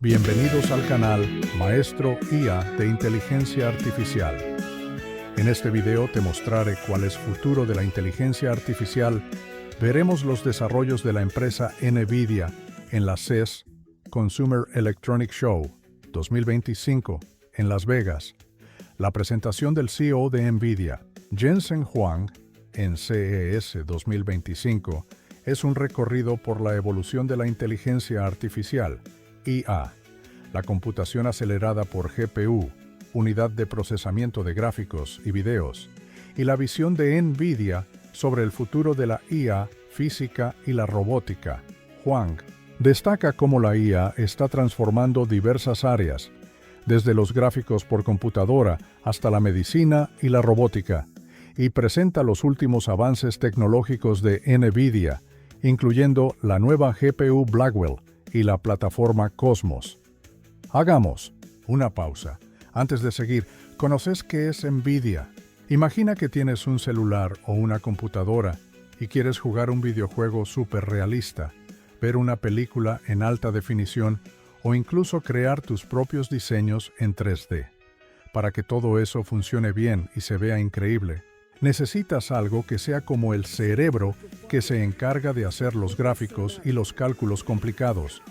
Bienvenidos al canal Maestro IA de Inteligencia Artificial. En este video te mostraré cuál es el futuro de la inteligencia artificial. Veremos los desarrollos de la empresa NVIDIA en la CES, Consumer Electronics Show 2025, en Las Vegas. La presentación del CEO de NVIDIA, Jensen Huang, en CES 2025, es un recorrido por la evolución de la inteligencia artificial, IA, la computación acelerada por GPU, unidad de procesamiento de gráficos y videos, y la visión de NVIDIA sobre el futuro de la IA, física y la robótica. Huang destaca cómo la IA está transformando diversas áreas, desde los gráficos por computadora hasta la medicina y la robótica, y presenta los últimos avances tecnológicos de NVIDIA, incluyendo la nueva GPU Blackwell y la plataforma Cosmos. Hagamos una pausa. Antes de seguir, ¿conoces qué es NVIDIA? Imagina que tienes un celular o una computadora y quieres jugar un videojuego súper realista, ver una película en alta definición o incluso crear tus propios diseños en 3D. Para que todo eso funcione bien y se vea increíble, necesitas algo que sea como el cerebro que se encarga de hacer los gráficos y los cálculos complicados.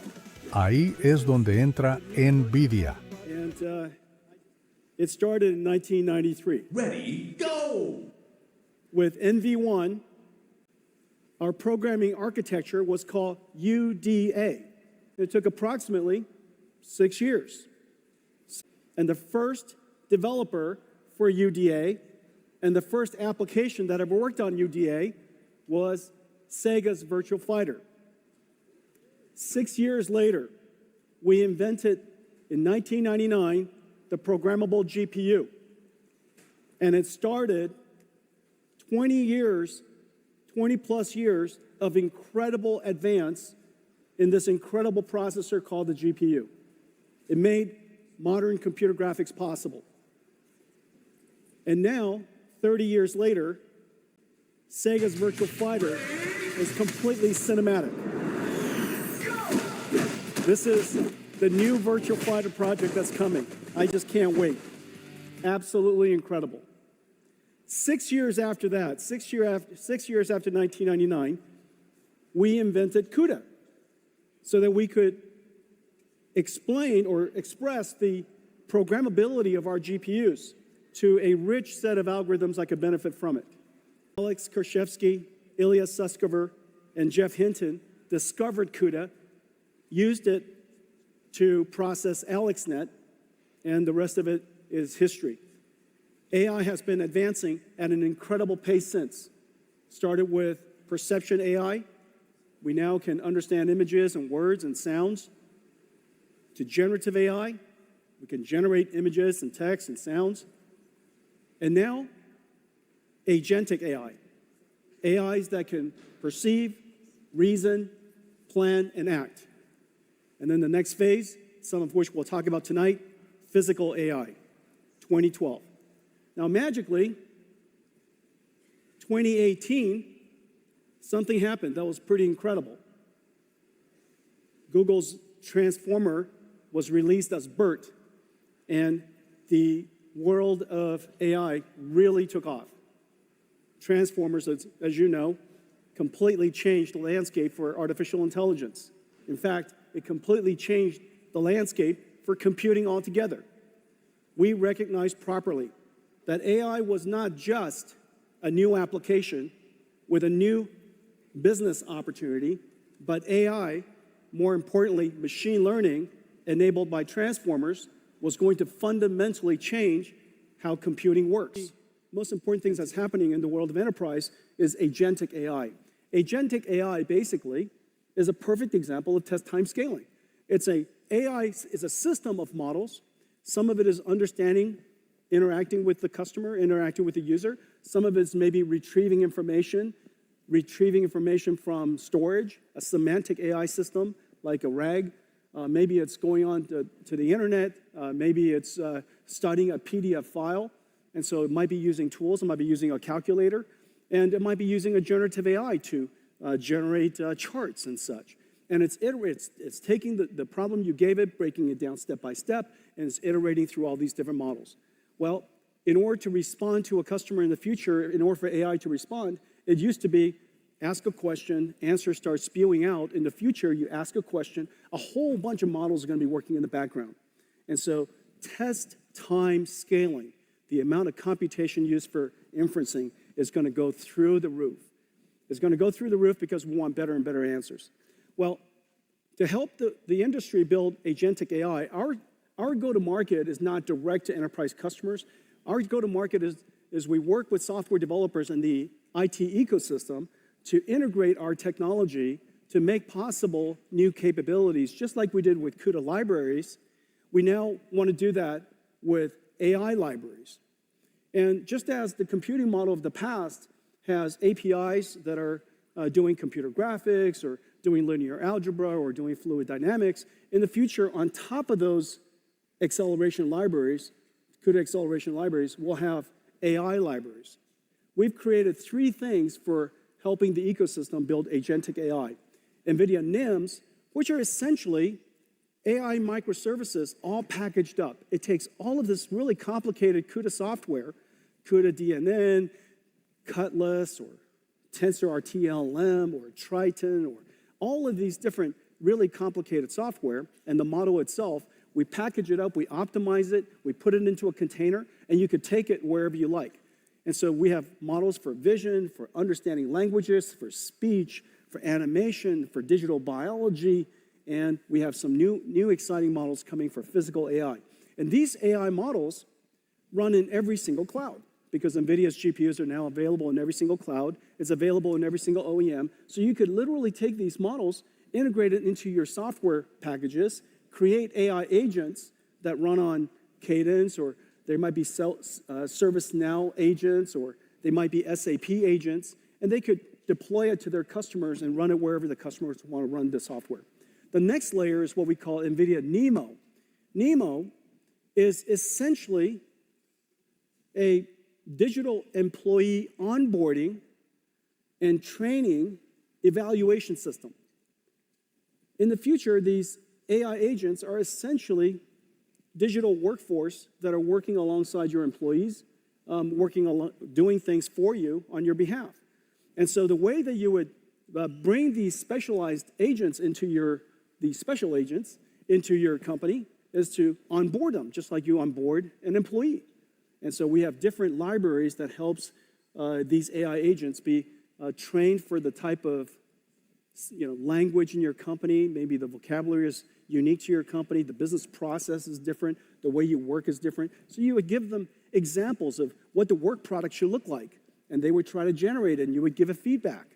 Ahí es donde entra NVIDIA. It started in 1993. Ready, go! With NV1, our programming architecture was called UDA. It took approximately 6 years. And the first developer for UDA and the first application that ever worked on UDA was Sega's Virtual Fighter. 6 years later, we invented, in 1999, the programmable GPU. And it started 20 plus years of incredible advance in this incredible processor called the GPU. It made modern computer graphics possible. And now, 30 years later, Sega's Virtual Fighter is completely cinematic. This is the new Virtual Fighter project that's coming. I just can't wait. Absolutely incredible. 6 years after that, 6 years after 1999, we invented CUDA so that we could explain or express the programmability of our GPUs to a rich set of algorithms that could benefit from it. Alex Kershevsky, Ilya Sutskever, and Jeff Hinton discovered CUDA, used it to process AlexNet, and the rest of it is history. AI has been advancing at an incredible pace since. Started with perception AI. We now can understand images and words and sounds. To generative AI, we can generate images and text and sounds. And now, agentic AI. AIs that can perceive, reason, plan, and act. And then the next phase, some of which we'll talk about tonight, physical AI, 2012. Now, magically, 2018, something happened that was pretty incredible. Google's Transformer was released as BERT, and the world of AI really took off. Transformers, as you know, completely changed the landscape for artificial intelligence. In fact, it completely changed the landscape for computing altogether. We recognized properly that AI was not just a new application with a new business opportunity, but AI, more importantly, machine learning enabled by transformers, was going to fundamentally change how computing works. The most important thing that's happening in the world of enterprise is agentic AI. Agentic AI basically is a perfect example of test time scaling. AI is a system of models. Some of it is understanding, interacting with the customer, interacting with the user. Some of it's maybe retrieving information from storage, a semantic AI system like a RAG. Maybe it's going on to the internet. Maybe it's studying a PDF file. And so it might be using tools. It might be using a calculator. And it might be using a generative AI to generate charts and such. And it's taking the problem you gave it, breaking it down step by step, and it's iterating through all these different models. Well, in order to respond to a customer in the future, in order for AI to respond, it used to be ask a question, answer starts spewing out. In the future, you ask a question, a whole bunch of models are going to be working in the background. And so test time scaling, the amount of computation used for inferencing, is going to go through the roof. It's going to go through the roof because we want better and better answers. Well, to help the industry build agentic AI, our go-to-market is not direct to enterprise customers. Our go-to-market is we work with software developers in the IT ecosystem to integrate our technology to make possible new capabilities, just like we did with CUDA libraries. We now want to do that with AI libraries. And just as the computing model of the past has APIs that are doing computer graphics or doing linear algebra or doing fluid dynamics, in the future, on top of those acceleration libraries, CUDA acceleration libraries, we'll have AI libraries. We've created 3 things for helping the ecosystem build agentic AI. NVIDIA NIMs, which are essentially AI microservices all packaged up. It takes all of this really complicated CUDA software, CUDA DNN, Cutlass, or TensorRT-LM, or Triton, or all of these different really complicated software, and the model itself, we package it up, we optimize it, we put it into a container, and you could take it wherever you like. And so we have models for vision, for understanding languages, for speech, for animation, for digital biology, and we have some new exciting models coming for physical AI. And these AI models run in every single cloud because NVIDIA's GPUs are now available in every single cloud. It's available in every single OEM. So you could literally take these models, integrate it into your software packages, create AI agents that run on Cadence, or there might be ServiceNow agents, or they might be SAP agents, and they could deploy it to their customers and run it wherever the customers want to run the software. The next layer is what we call NVIDIA NeMo. NeMo is essentially a digital employee onboarding and training evaluation system. In the future, these AI agents are essentially digital workforce that are working alongside your employees, doing things for you on your behalf. And so the way that you would bring these specialized agents these special agents into your company is to onboard them, just like you onboard an employee. And so we have different libraries that helps these AI agents be trained for the type of language in your company. Maybe the vocabulary is unique to your company. The business process is different. The way you work is different. So you would give them examples of what the work product should look like. And they would try to generate it, and you would give it feedback.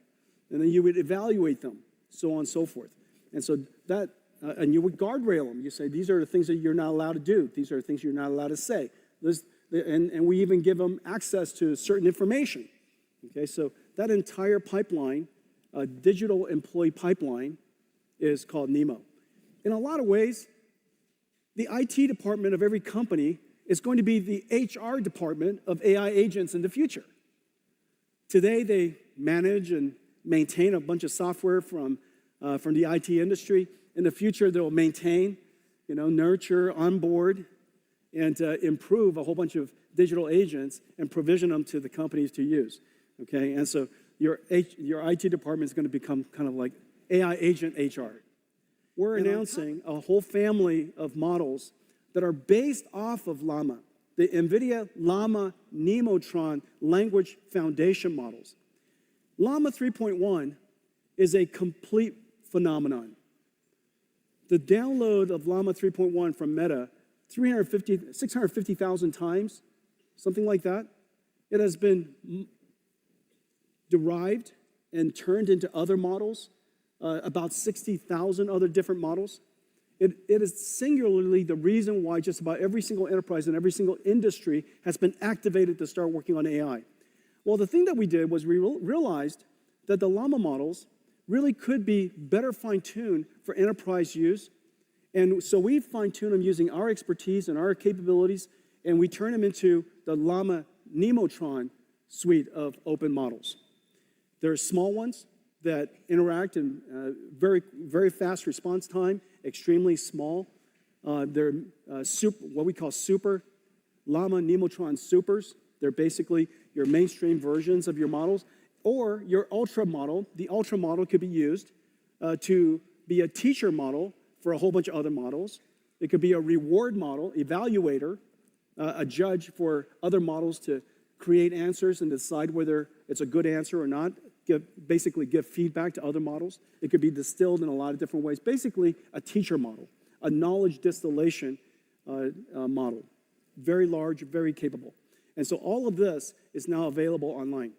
And then you would evaluate them, so on and so forth. And so that, and you would guardrail them. You say, these are the things that you're not allowed to do. These are the things you're not allowed to say. And we even give them access to certain information. Okay, so that entire pipeline, digital employee pipeline, is called NeMo. In a lot of ways, the IT department of every company is going to be the HR department of AI agents in the future. Today, they manage and maintain a bunch of software from the IT industry. In the future, they'll maintain, nurture, onboard, and improve a whole bunch of digital agents and provision them to the companies to use. Okay, and so your IT department is going to become kind of like AI agent HR. We're announcing a whole family of models that are based off of Llama, the NVIDIA Llama Nemotron language foundation models. Llama 3.1 is a complete phenomenon. The download of Llama 3.1 from Meta, 650,000 times, something like that. It has been derived and turned into other models, about 60,000 other different models. It is singularly the reason why just about every single enterprise and every single industry has been activated to start working on AI. Well, the thing that we did was we realized that the Llama models really could be better fine-tuned for enterprise use. And so we fine-tune them using our expertise and our capabilities, and we turn them into the Llama Nemotron suite of open models. There are small ones that interact in very, very fast response time, extremely small. They're what we call super Llama Nemotron supers. They're basically your mainstream versions of your models, or your ultra model. The ultra model could be used to be a teacher model for a whole bunch of other models. It could be a reward model, evaluator, a judge for other models to create answers and decide whether it's a good answer or not, basically give feedback to other models. It could be distilled in a lot of different ways. Basically, a teacher model, a knowledge distillation model. Very large, very capable. And so all of this is now available online.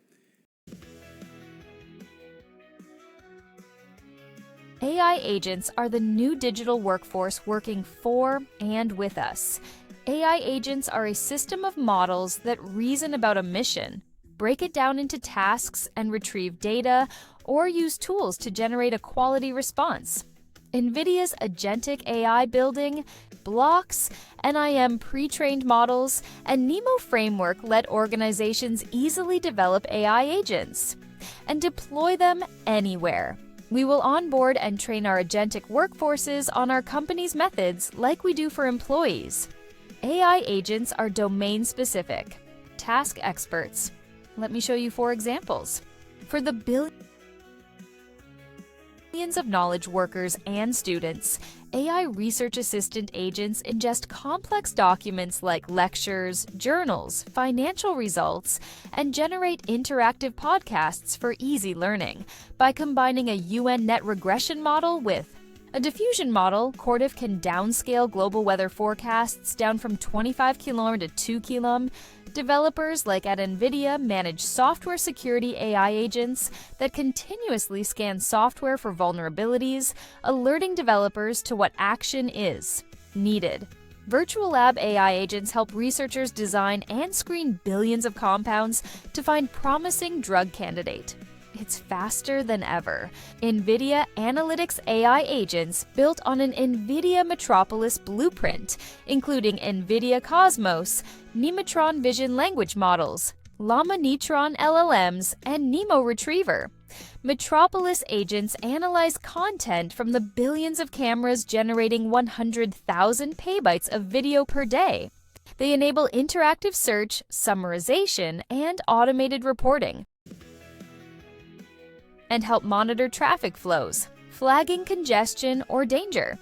AI agents are the new digital workforce working for and with us. AI agents are a system of models that reason about a mission, break it down into tasks and retrieve data, or use tools to generate a quality response. NVIDIA's agentic AI building, blocks, NIM pre-trained models, and NeMo framework let organizations easily develop AI agents and deploy them anywhere. We will onboard and train our agentic workforces on our company's methods like we do for employees. AI agents are domain-specific, task experts. Let me show you 4 examples. For the billions of knowledge workers and students, AI research assistant agents ingest complex documents like lectures, journals, financial results, and generate interactive podcasts for easy learning by combining a UN net regression model with a diffusion model. Cordiff can downscale global weather forecasts down from 25 km to 2 km. Developers like at NVIDIA manage software security AI agents that continuously scan software for vulnerabilities, alerting developers to what action is needed. Virtual lab AI agents help researchers design and screen billions of compounds to find promising drug candidate. It's faster than ever. NVIDIA Analytics AI agents built on an NVIDIA Metropolis blueprint, including NVIDIA Cosmos, Nematron Vision Language Models, Llama Neutron LLMs, and NeMo Retriever. Metropolis agents analyze content from the billions of cameras generating 100,000 paybytes of video per day. They enable interactive search, summarization, and automated reporting, and help monitor traffic flows, flagging congestion or danger.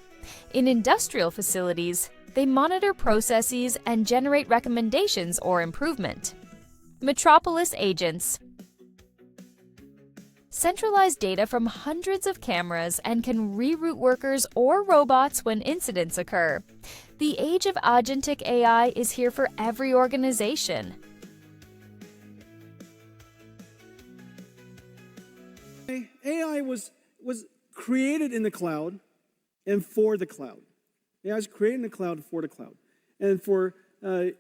In industrial facilities, they monitor processes and generate recommendations or improvement. Metropolis agents centralize data from hundreds of cameras and can reroute workers or robots when incidents occur. The age of agentic AI is here for every organization. AI was created in the cloud and for the cloud. AI was created in the cloud and for the cloud. And for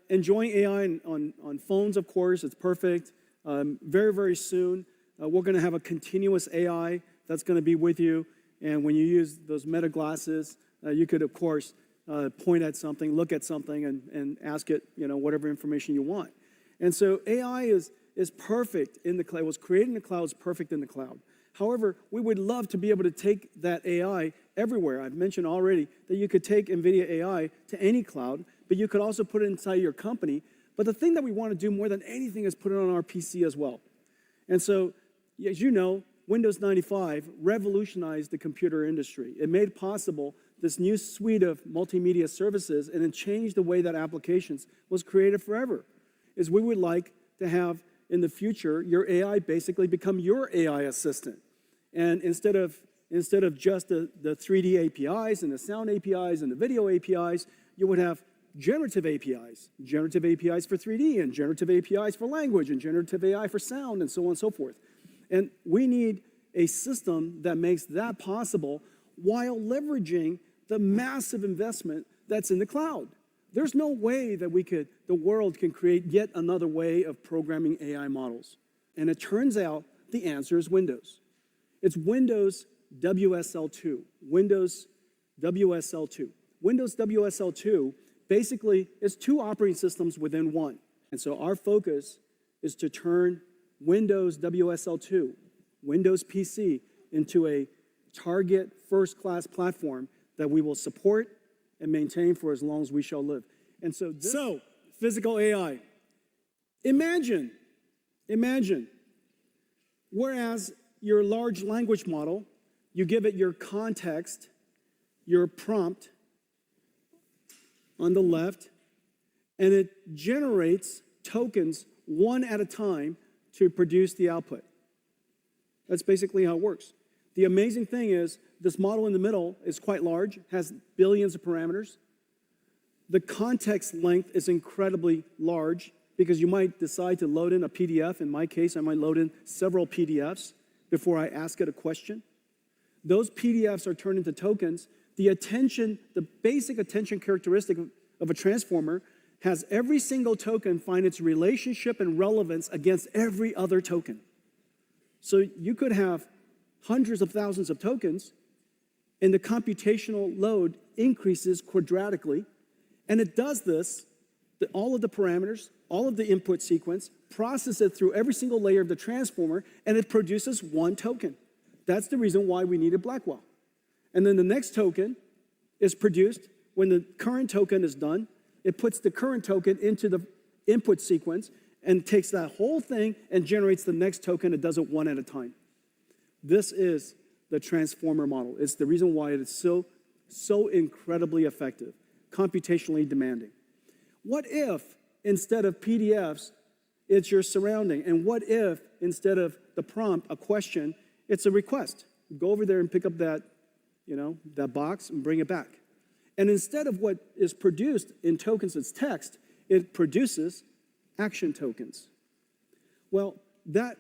enjoying AI on phones, of course, it's perfect. Very, very soon, we're going to have a continuous AI that's going to be with you. And when you use those Meta glasses, you could, of course, point at something, look at something, and ask it, whatever information you want. And so AI is perfect in the cloud. It was created in the cloud, it's perfect in the cloud. However, we would love to be able to take that AI everywhere. I've mentioned already that you could take NVIDIA AI to any cloud, but you could also put it inside your company. But the thing that we want to do more than anything is put it on our PC as well. And so, as you know, Windows 95 revolutionized the computer industry. It made possible this new suite of multimedia services, and it changed the way that applications was created forever. Is we would like to have in the future, your AI basically become your AI assistant. And instead of just the 3D APIs and the sound APIs and the video APIs, you would have generative APIs for 3D and generative APIs for language and generative AI for sound and so on and so forth. And we need a system that makes that possible while leveraging the massive investment that's in the cloud. There's no way that the world can create yet another way of programming AI models. And it turns out the answer is Windows. It's Windows WSL2. Windows WSL2. Windows WSL2 basically is 2 operating systems within one. And so our focus is to turn Windows WSL2, Windows PC, into a target first-class platform that we will support and maintain for as long as we shall live. And so, physical AI. Imagine, whereas your large language model, you give it your context, your prompt on the left, and it generates tokens one at a time to produce the output. That's basically how it works. The amazing thing is this model in the middle is quite large, has billions of parameters. The context length is incredibly large because you might decide to load in a PDF. In my case, I might load in several PDFs before I ask it a question. Those PDFs are turned into tokens. The basic attention characteristic of a transformer has every single token find its relationship and relevance against every other token. So you could have hundreds of thousands of tokens, and the computational load increases quadratically. And it does this, all of the parameters, all of the input sequence, process it through every single layer of the transformer, and it produces one token. That's the reason why we needed Blackwell. And then the next token is produced when the current token is done. It puts the current token into the input sequence and takes that whole thing and generates the next token. It does it one at a time. This is the transformer model. It's the reason why it is so incredibly effective, computationally demanding. What if instead of PDFs, it's your surrounding? And what if instead of the prompt, a question, it's a request? Go over there and pick up that box and bring it back. And instead of what is produced in tokens as text, it produces action tokens. Well, that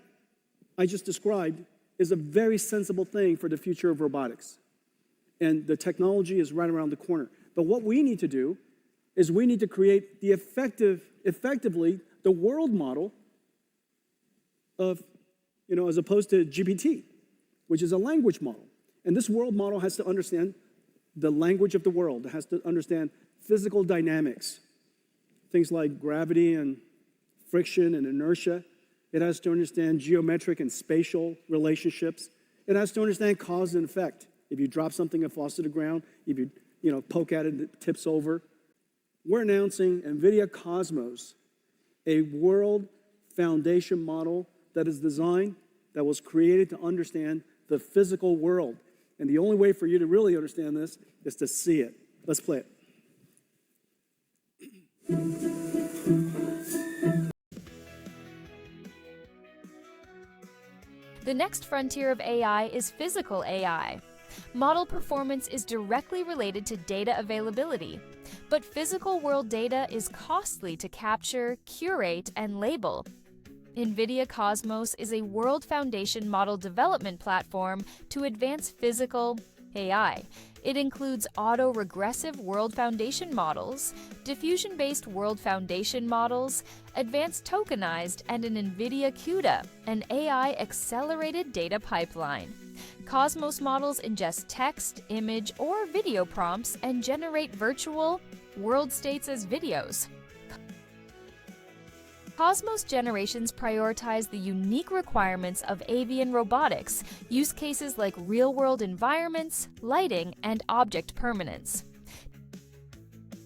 I just described is a very sensible thing for the future of robotics. And the technology is right around the corner. But what we need to do is we need to create the effectively the world model of, as opposed to GPT, which is a language model. And this world model has to understand the language of the world. It has to understand physical dynamics, things like gravity and friction and inertia. It has to understand geometric and spatial relationships. It has to understand cause and effect. If you drop something, it falls to the ground. If you poke at it, it tips over. We're announcing NVIDIA Cosmos, a world foundation model that is designed, that was created to understand the physical world. And the only way for you to really understand this is to see it. Let's play it. The next frontier of AI is physical AI. Model performance is directly related to data availability, but physical world data is costly to capture, curate, and label. NVIDIA Cosmos is a world foundation model development platform to advance physical AI. It includes auto-regressive world foundation models, diffusion-based world foundation models, advanced tokenized, and an NVIDIA CUDA, an AI-accelerated data pipeline. Cosmos models ingest text, image, or video prompts and generate virtual world states as videos. Cosmos generations prioritize the unique requirements of avian robotics, use cases like real-world environments, lighting, and object permanence.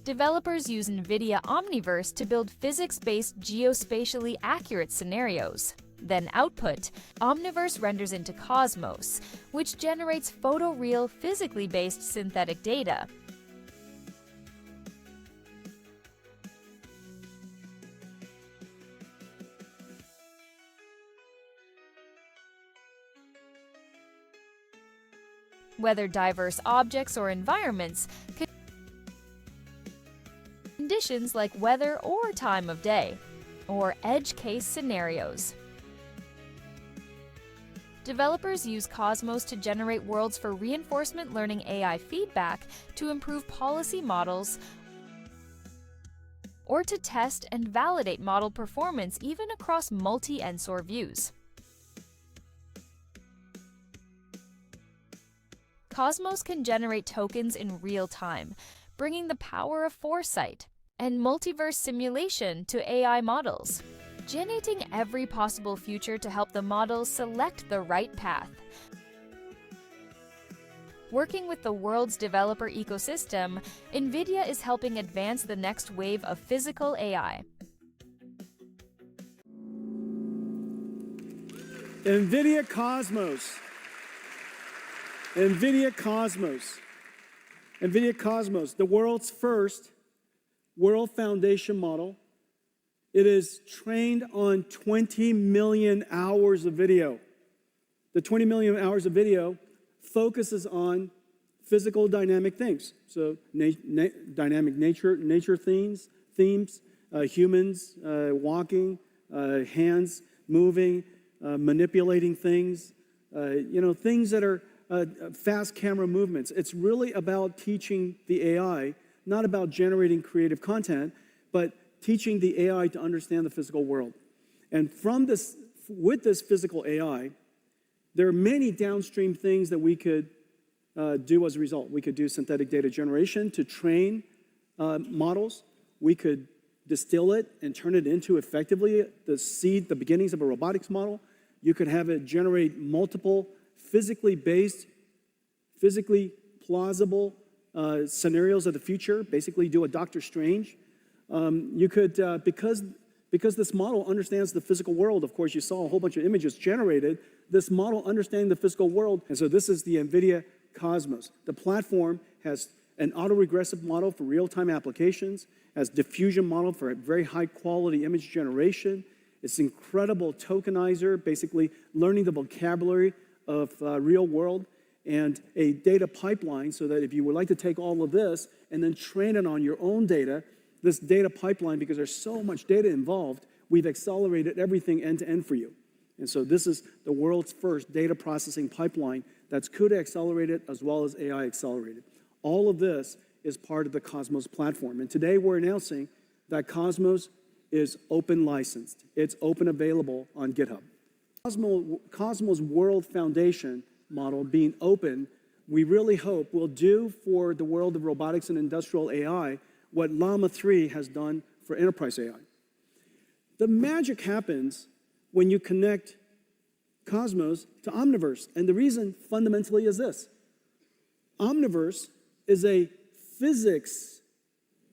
Developers use NVIDIA Omniverse to build physics-based geospatially accurate scenarios. Then output, Omniverse renders into Cosmos, which generates photoreal, physically based synthetic data. Whether diverse objects or environments, conditions like weather or time of day, or edge case scenarios. Developers use Cosmos to generate worlds for reinforcement learning AI feedback to improve policy models or to test and validate model performance even across multi-Ensor views. Cosmos can generate tokens in real time, bringing the power of foresight and multiverse simulation to AI models, generating every possible future to help the models select the right path. Working with the world's developer ecosystem, NVIDIA is helping advance the next wave of physical AI. NVIDIA Cosmos. NVIDIA Cosmos. NVIDIA Cosmos, the world's first world foundation model. It is trained on 20 million hours of video. The 20 million hours of video focuses on physical dynamic things. So dynamic nature themes, humans walking, hands moving, manipulating things, things that are fast camera movements. It's really about teaching the AI, not about generating creative content, but teaching the AI to understand the physical world. And with this physical AI, there are many downstream things that we could do as a result. We could do synthetic data generation to train models. We could distill it and turn it into effectively the beginnings of a robotics model. You could have it generate multiple physically based, physically plausible scenarios of the future, basically do a Doctor Strange. You could, because this model understands the physical world, of course, you saw a whole bunch of images generated, this model understanding the physical world, and so this is the NVIDIA Cosmos. The platform has an autoregressive model for real-time applications, has diffusion model for very high-quality image generation. It's incredible tokenizer, basically learning the vocabulary of real world, and a data pipeline so that if you would like to take all of this and then train it on your own data, this data pipeline, because there's so much data involved, we've accelerated everything end-to-end for you. And so this is the world's first data processing pipeline that's CUDA accelerated as well as AI accelerated. All of this is part of the Cosmos platform. And today we're announcing that Cosmos is open licensed. It's open available on GitHub. Cosmos World Foundation model being open, we really hope will do for the world of robotics and industrial AI what Llama 3 has done for enterprise AI. The magic happens when you connect Cosmos to Omniverse. And the reason fundamentally is this. Omniverse is a physics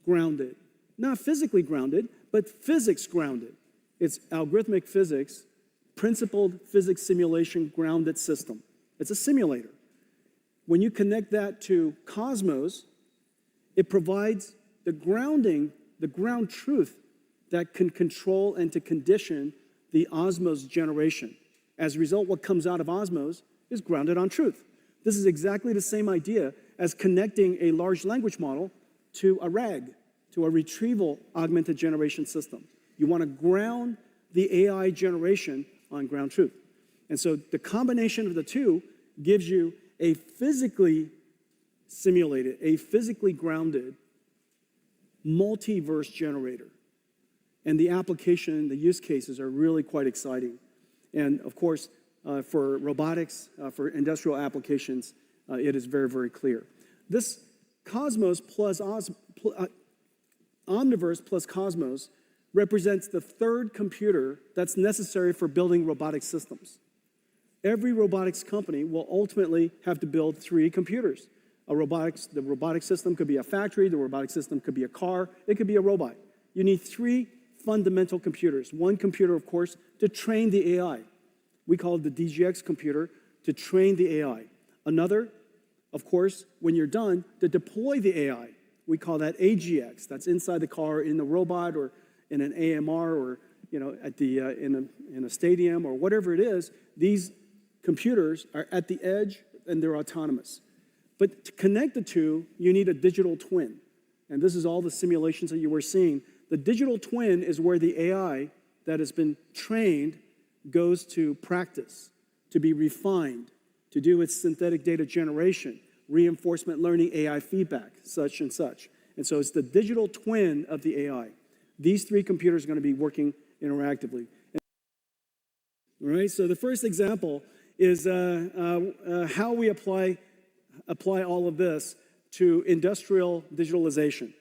grounded, not physically grounded, but physics grounded. It's algorithmic physics, principled physics simulation grounded system. It's a simulator. When you connect that to Cosmos, it provides the grounding, the ground truth that can control and to condition the Osmos generation. As a result, what comes out of Osmos is grounded on truth. This is exactly the same idea as connecting a large language model to a RAG, to a retrieval augmented generation system. You want to ground the AI generation on ground truth. And so the combination of the two gives you a physically simulated, a physically grounded multiverse generator. And the application, the use cases are really quite exciting. And of course, for robotics, for industrial applications, it is very, very clear. This Cosmos plus Omniverse plus Cosmos represents the third computer that's necessary for building robotic systems. Every robotics company will ultimately have to build 3 computers. The robotic system could be a factory, the robotic system could be a car, it could be a robot. You need 3 fundamental computers. One computer, of course, to train the AI. We call it the DGX computer to train the AI. Another, of course, when you're done, to deploy the AI. We call that AGX. That's inside the car, in the robot, or in an AMR, or in a stadium, or whatever it is. These computers are at the edge and they're autonomous. But to connect the two, you need a digital twin. And this is all the simulations that you were seeing. The digital twin is where the AI that has been trained goes to practice, to be refined, to do its synthetic data generation, reinforcement learning, AI feedback, such and such. And so it's the digital twin of the AI. These 3 computers are going to be working interactively. All right, so the first example is how we apply all of this to industrial digitalization.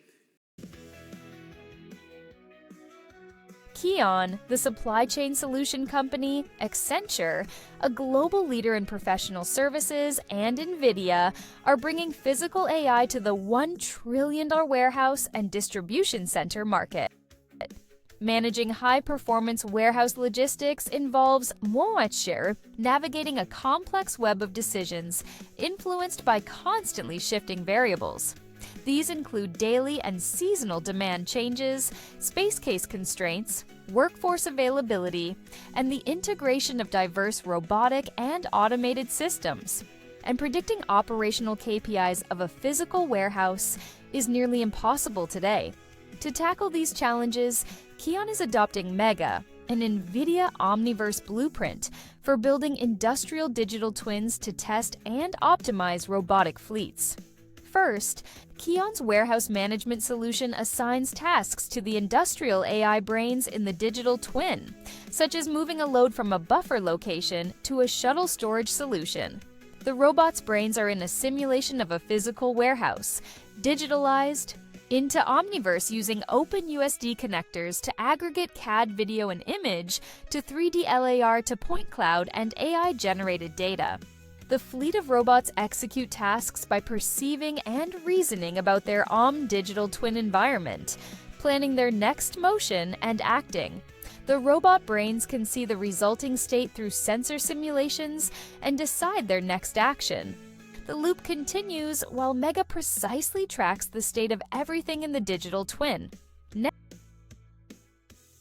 Kion, the supply chain solution company, Accenture, a global leader in professional services, and NVIDIA are bringing physical AI to the $1 trillion warehouse and distribution center market. Managing high-performance warehouse logistics involves muestra, navigating a complex web of decisions influenced by constantly shifting variables. These include daily and seasonal demand changes, space case constraints, workforce availability, and the integration of diverse robotic and automated systems. And predicting operational KPIs of a physical warehouse is nearly impossible today. To tackle these challenges, Kion is adopting Mega, an NVIDIA Omniverse blueprint for building industrial digital twins to test and optimize robotic fleets. First, Kion's warehouse management solution assigns tasks to the industrial AI brains in the digital twin, such as moving a load from a buffer location to a shuttle storage solution. The robot's brains are in a simulation of a physical warehouse, digitalized into Omniverse using OpenUSD connectors to aggregate CAD video and image to 3D LAR to point cloud and AI-generated data. The fleet of robots execute tasks by perceiving and reasoning about their digital twin environment, planning their next motion and acting. The robot brains can see the resulting state through sensor simulations and decide their next action. The loop continues while Mega precisely tracks the state of everything in the digital twin.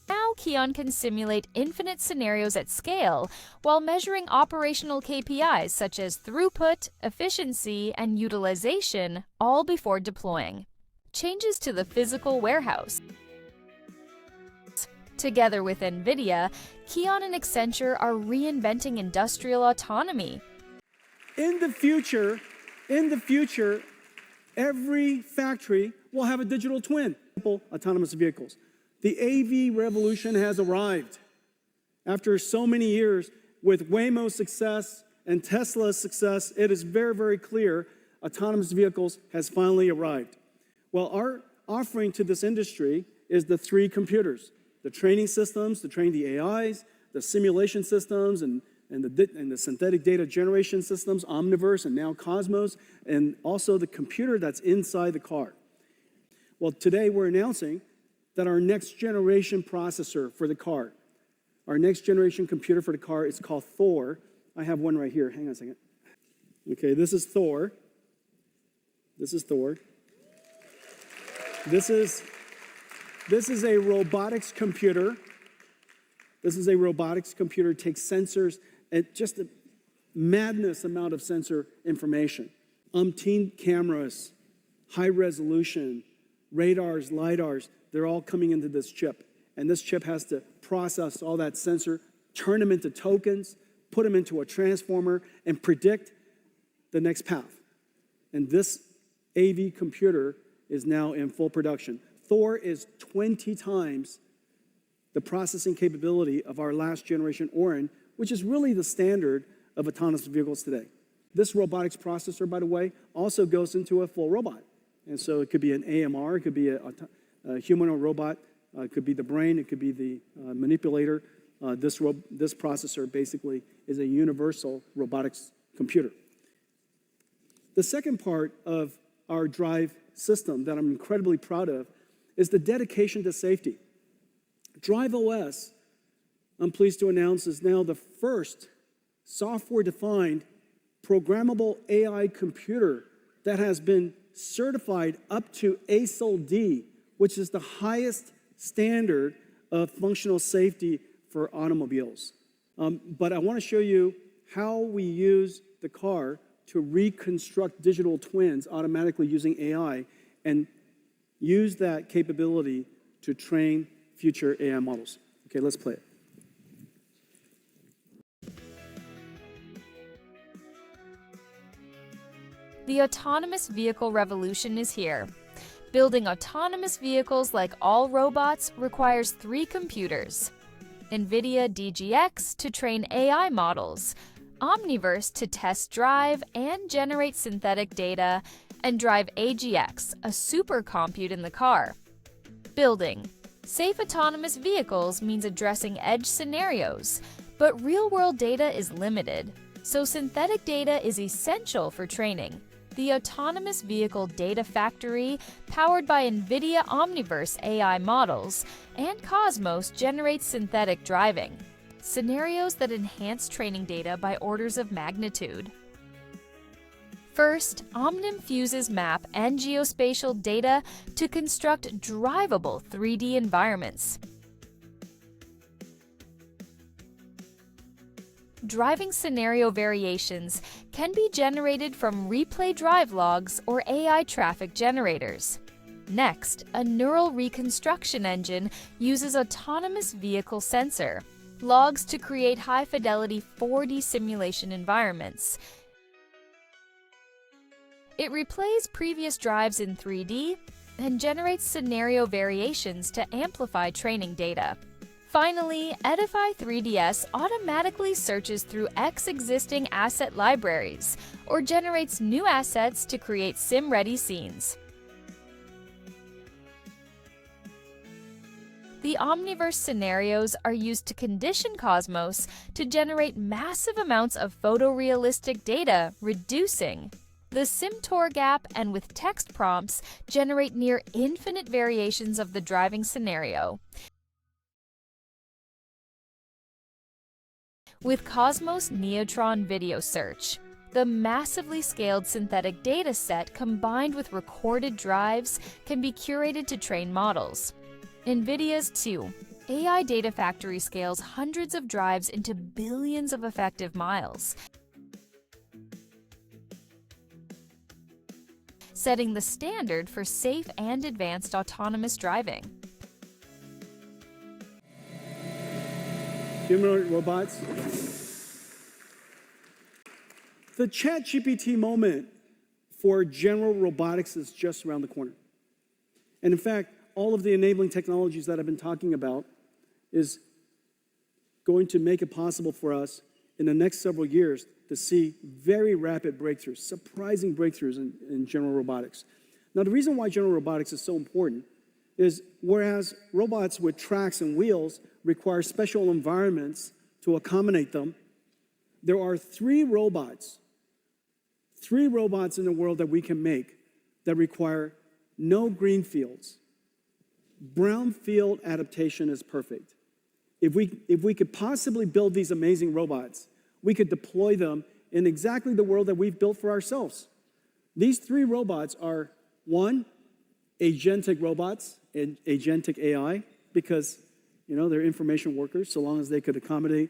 Now Kion can simulate infinite scenarios at scale while measuring operational KPIs such as throughput, efficiency, and utilization, all before deploying. Changes to the physical warehouse. Together with NVIDIA, Kion and Accenture are reinventing industrial autonomy. In the future, every factory will have a digital twin. Autonomous vehicles. The AV revolution has arrived. After so many years, with Waymo's success and Tesla's success, it is very, very clear autonomous vehicles has finally arrived. Well, our offering to this industry is the three computers: the training systems to train the AIs, the simulation systems, and the synthetic data generation systems, Omniverse and now Cosmos, and also the computer that's inside the car. Well, today we're announcing that our next generation processor for the car, our next generation computer for the car is called Thor. I have one right here. Hang on a second. Okay, this is Thor. This is Thor. This is a robotics computer. This is a robotics computer. It takes sensors and just a madness amount of sensor information. Umpteen cameras, high resolution, radars, lidars, they're all coming into this chip. And this chip has to process all that sensor, turn them into tokens, put them into a transformer, and predict the next path. And this AV computer is now in full production. Thor is 20 times the processing capability of our last generation Orin, which is really the standard of autonomous vehicles today. This robotics processor, by the way, also goes into a full robot. And so it could be an AMR, it could be a humanoid robot, it could be the brain, it could be the manipulator. This processor basically is a universal robotics computer. The second part of our drive system that I'm incredibly proud of is the dedication to safety. Drive OS, I'm pleased to announce, is now the first software-defined programmable AI computer that has been certified up to ASIL D, which is the highest standard of functional safety for automobiles. But I want to show you how we use the car to reconstruct digital twins automatically using AI and use that capability to train future AI models. Okay, let's play it. The autonomous vehicle revolution is here. Building autonomous vehicles like all robots requires 3 computers: NVIDIA DGX to train AI models, Omniverse to test drive and generate synthetic data, and Drive AGX, a supercompute in the car. Building. Safe autonomous vehicles means addressing edge scenarios, but real-world data is limited, so synthetic data is essential for training. The Autonomous Vehicle Data Factory, powered by NVIDIA Omniverse AI models, and Cosmos generates synthetic driving, scenarios that enhance training data by orders of magnitude. First, Omnim fuses map and geospatial data to construct drivable 3D environments. Driving scenario variations can be generated from replay drive logs or AI traffic generators. Next, a neural reconstruction engine uses autonomous vehicle sensor logs to create high-fidelity 4D simulation environments. It replays previous drives in 3D and generates scenario variations to amplify training data. Finally, Edify 3DS automatically searches through existing asset libraries or generates new assets to create sim-ready scenes. The Omniverse scenarios are used to condition Cosmos to generate massive amounts of photorealistic data, reducing the SimTor gap, and with text prompts, generate near infinite variations of the driving scenario. With Cosmos Neutron Video Search, the massively scaled synthetic data set combined with recorded drives can be curated to train models. NVIDIA's 2 AI Data Factory scales hundreds of drives into billions of effective miles, setting the standard for safe and advanced autonomous driving. Humanoid robots. The ChatGPT moment for general robotics is just around the corner. And in fact, all of the enabling technologies that I've been talking about is going to make it possible for us in the next several years to see very rapid breakthroughs, surprising breakthroughs in general robotics. Now, the reason why general robotics is so important is whereas robots with tracks and wheels require special environments to accommodate them, there are three robots in the world that we can make that require no green fields. Brownfield adaptation is perfect. If we could possibly build these amazing robots, we could deploy them in exactly the world that we've built for ourselves. These three robots are, one, agentic robots and agentic AI, because they're information workers. So long as they could accommodate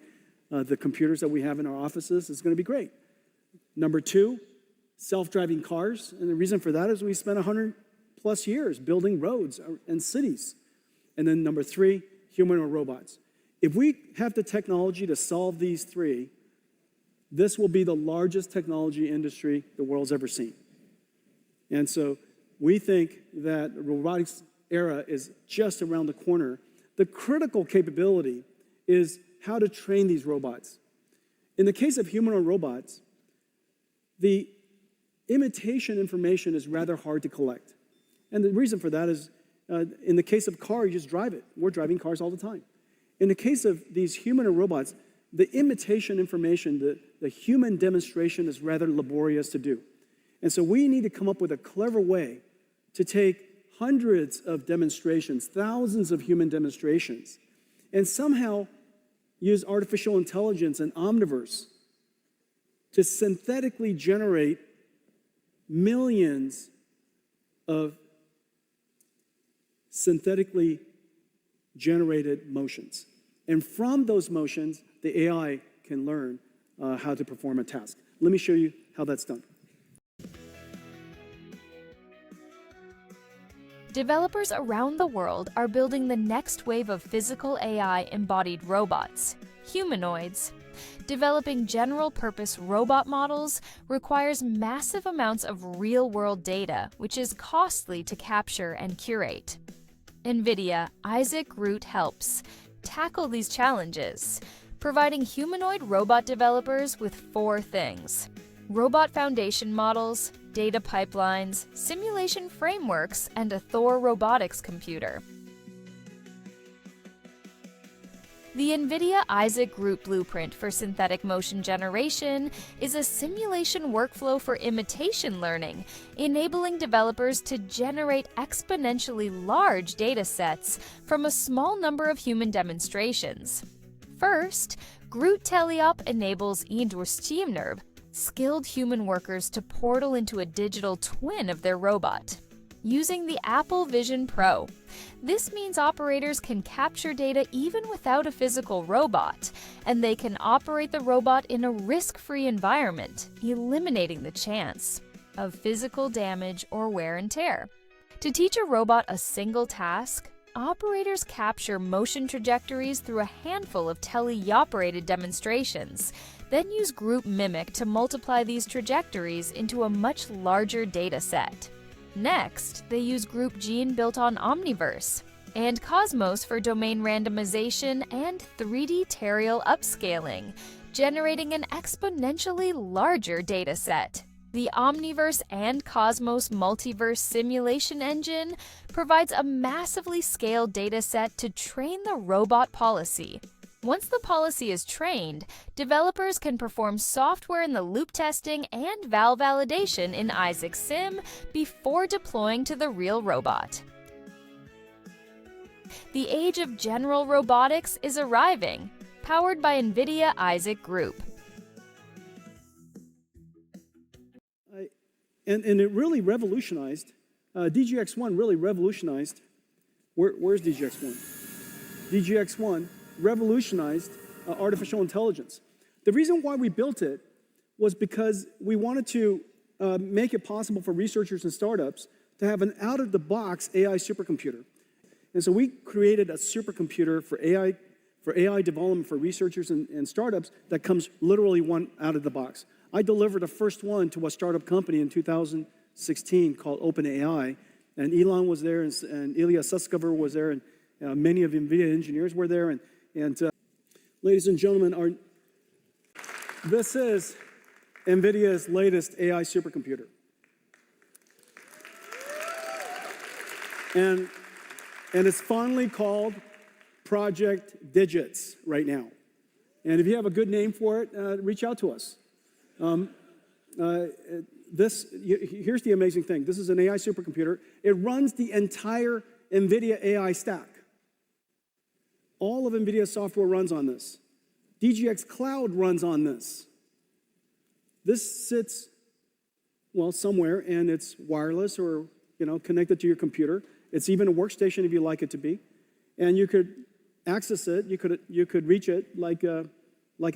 the computers that we have in our offices, it's going to be great. Number two, self-driving cars. And the reason for that is we spent 100+ years building roads and cities. And then number three, humanoid robots. If we have the technology to solve these three, this will be the largest technology industry the world's ever seen. And so we think that the robotics era is just around the corner. The critical capability is how to train these robots. In the case of humanoid robots, the imitation information is rather hard to collect. And the reason for that is, in the case of car, you just drive it. We're driving cars all the time. In the case of these humanoid robots, the imitation information, the human demonstration is rather laborious to do. And so we need to come up with a clever way to take hundreds of demonstrations, thousands of human demonstrations, and somehow use artificial intelligence and Omniverse to synthetically generate millions of synthetically generated motions. And from those motions, the AI can learn how to perform a task. Let me show you how that's done. Developers around the world are building the next wave of physical AI embodied robots, humanoids. Developing general-purpose robot models requires massive amounts of real-world data, which is costly to capture and curate. NVIDIA Isaac Root helps tackle these challenges, providing humanoid robot developers with 4 things: robot foundation models, data pipelines, simulation frameworks, and a Thor robotics computer. The NVIDIA Isaac Group Blueprint for Synthetic Motion Generation is a simulation workflow for imitation learning, enabling developers to generate exponentially large data sets from a small number of human demonstrations. First, GR Teleop enables Industrienerb, skilled human workers to portal into a digital twin of their robot. Using the Apple Vision Pro. This means operators can capture data even without a physical robot, and they can operate the robot in a risk-free environment, eliminating the chance of physical damage or wear and tear. To teach a robot a single task, operators capture motion trajectories through a handful of tele-operated demonstrations, then use Group Mimic to multiply these trajectories into a much larger data set. Next, they use Group Gene built on Omniverse and Cosmos for domain randomization and 3D Terrial upscaling, generating an exponentially larger dataset. The Omniverse and Cosmos multiverse simulation engine provides a massively scaled dataset to train the robot policy. Once the policy is trained, developers can perform software-in-the-loop testing and val validation in Isaac Sim before deploying to the real robot. The age of general robotics is arriving, powered by NVIDIA Isaac Group. And it really revolutionized, DGX-1 really revolutionized, where's DGX-1? DGX-1 revolutionized artificial intelligence. The reason why we built it was because we wanted to make it possible for researchers and startups to have an out-of-the-box AI supercomputer. And so we created a supercomputer for AI development for researchers and startups that comes literally one out of the box. I delivered the first one to a startup company in 2016 called OpenAI, and Elon was there, and Ilya Sutskever was there, and many of NVIDIA engineers were there. And ladies and gentlemen, this is NVIDIA's latest AI supercomputer. And it's fondly called Project Digits right now. And if you have a good name for it, reach out to us. Here's the amazing thing. This is an AI supercomputer. It runs the entire NVIDIA AI stack. All of NVIDIA's software runs on this. DGX Cloud runs on this. This sits, well, somewhere, and it's wireless or connected to your computer. It's even a workstation if you like it to be. And you could access it, you could reach it like a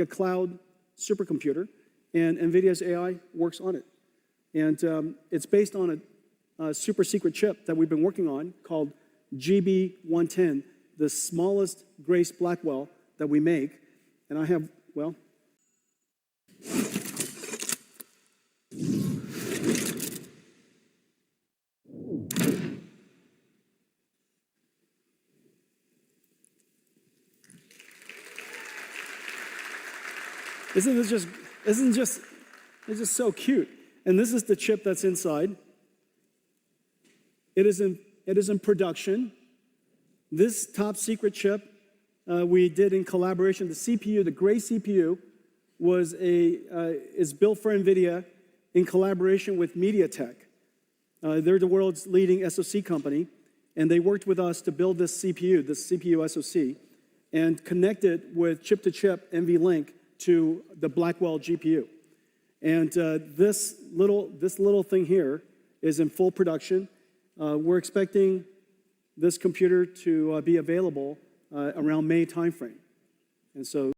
cloud supercomputer, and NVIDIA's AI works on it. And it's based on a super secret chip that we've been working on called GB110, the smallest Grace Blackwell that we make. And I have, well, it's just so cute. And this is the chip that's inside. It is in production. This top secret chip we did in collaboration. The CPU, the Grace CPU, is built for NVIDIA in collaboration with MediaTek. They're the world's leading SoC company, and they worked with us to build this CPU SoC, and connect it with chip-to-chip NVLink to the Blackwell GPU. And this little thing here is in full production. We're expecting this computer to be available around May timeframe. And so